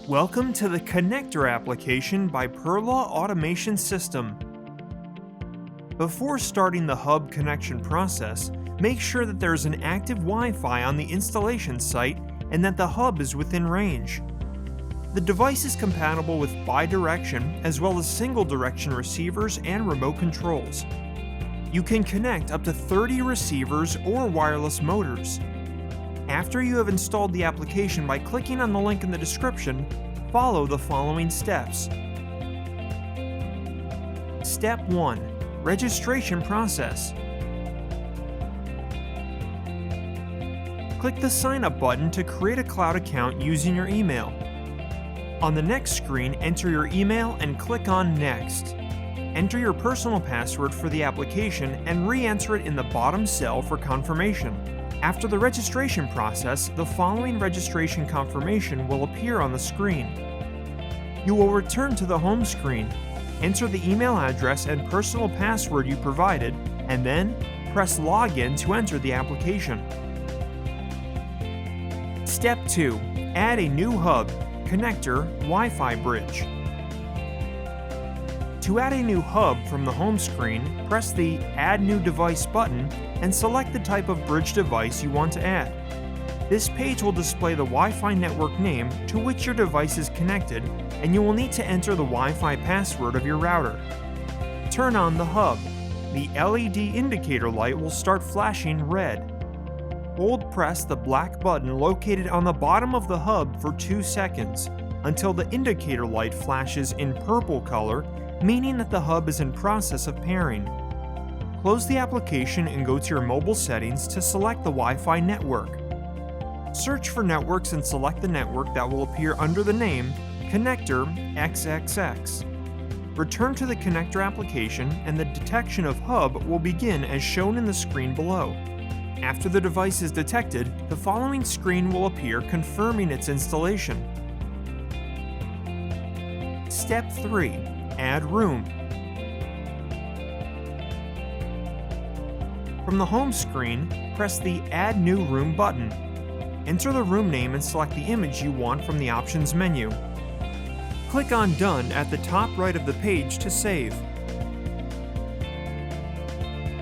Welcome to the Connector application by PERLA Automation System. Before starting the hub connection process, make sure that there is an active Wi-Fi on the installation site and that the hub is within range. The device is compatible with bi-direction as well as single-direction receivers and remote controls. You can connect up to 30 receivers or wireless motors. After you have installed the application by clicking on the link in the description, follow the following steps. Step 1. Registration process. Click the Sign Up button to create a cloud account using your email. On the next screen, enter your email and click on Next. Enter your personal password for the application and re-enter it in the bottom cell for confirmation. After the registration process, the following registration confirmation will appear on the screen. You will return to the home screen, enter the email address and personal password you provided, and then press Login to enter the application. Step 2. Add a new hub, connector, Wi-Fi Bridge. To add a new hub from the home screen, press the Add New Device button and select the type of bridge device you want to add. This page will display the Wi-Fi network name to which your device is connected, and you will need to enter the Wi-Fi password of your router. Turn on the hub. The LED indicator light will start flashing red. Press the black button located on the bottom of the hub for 2 seconds until the indicator light flashes in purple color, meaning that the hub is in process of pairing. Close the application and go to your mobile settings to select the Wi-Fi network. Search for networks and select the network that will appear under the name Connector XXX. Return to the Connector application and the detection of hub will begin as shown in the screen below. After the device is detected, the following screen will appear confirming its installation. Step 3. Add room. From the home screen, press the Add New Room button. Enter the room name and select the image you want from the Options menu. Click on Done at the top right of the page to save.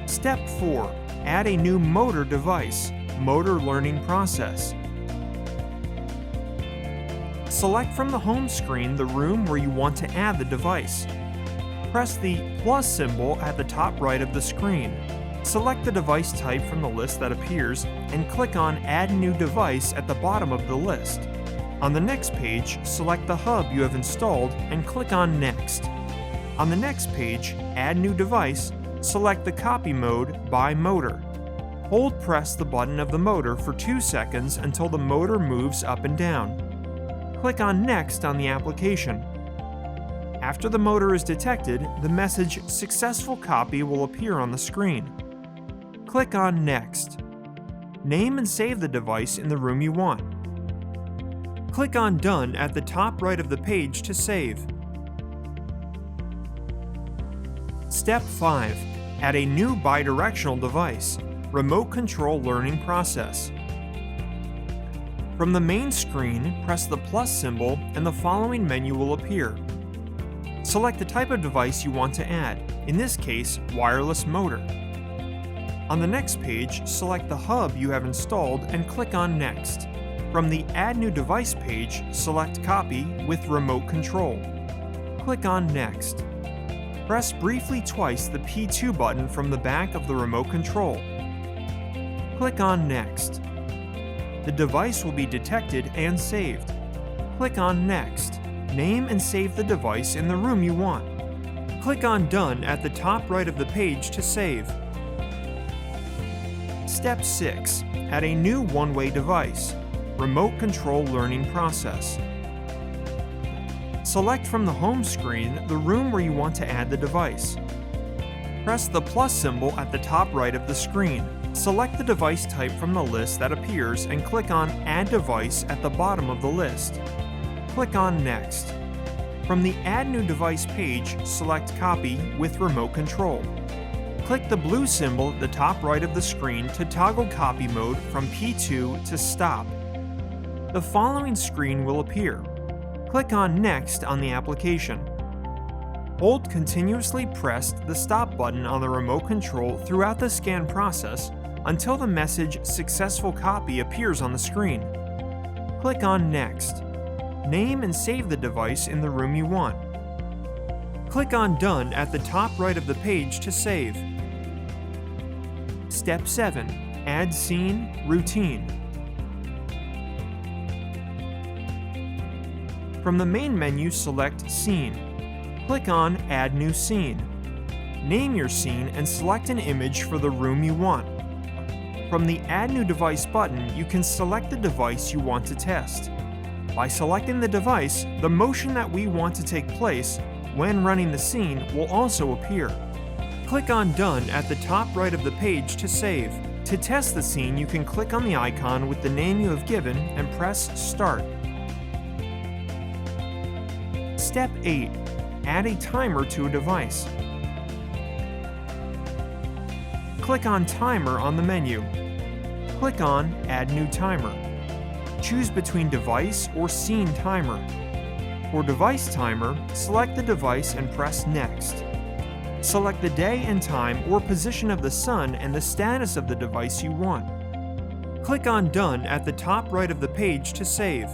Step 4. Add a new motor device, motor learning process. Select from the home screen the room where you want to add the device. Press the plus symbol at the top right of the screen. Select the device type from the list that appears and click on Add New Device at the bottom of the list. On the next page, select the hub you have installed and click on Next. On the next page, Add New Device, select the copy mode by motor. Press the button of the motor for 2 seconds until the motor moves up and down. Click on Next on the application. After the motor is detected, the message Successful Copy will appear on the screen. Click on Next. Name and save the device in the room you want. Click on Done at the top right of the page to save. Step 5. Add a new bi-directional device, remote control learning process. From the main screen, press the plus symbol and the following menu will appear. Select the type of device you want to add, in this case, wireless motor. On the next page, select the hub you have installed and click on Next. From the Add New Device page, select Copy with Remote Control. Click on Next. Press briefly twice the P2 button from the back of the remote control. Click on Next. The device will be detected and saved. Click on Next. Name and save the device in the room you want. Click on Done at the top right of the page to save. Step 6. Add a new one-way device, remote control learning process. Select from the home screen the room where you want to add the device. Press the plus symbol at the top right of the screen. Select the device type from the list that appears and click on Add Device at the bottom of the list. Click on Next. From the Add New Device page, select Copy with Remote Control. Click the blue symbol at the top right of the screen to toggle copy mode from P2 to Stop. The following screen will appear. Click on Next on the application. Hold continuously pressed the Stop button on the remote control throughout the scan process until the message Successful Copy appears on the screen. Click on Next. Name and save the device in the room you want. Click on Done at the top right of the page to save. Step 7. Add Scene, Routine. From the main menu, select Scene. Click on Add New Scene. Name your scene and select an image for the room you want. From the Add New Device button, you can select the device you want to test. By selecting the device, the motion that we want to take place when running the scene will also appear. Click on Done at the top right of the page to save. To test the scene, you can click on the icon with the name you have given and press Start. Step 8. Add a timer to a device. Click on Timer on the menu. Click on Add New Timer. Choose between Device or Scene Timer. For Device Timer, select the device and press Next. Select the day and time or position of the sun and the status of the device you want. Click on Done at the top right of the page to save.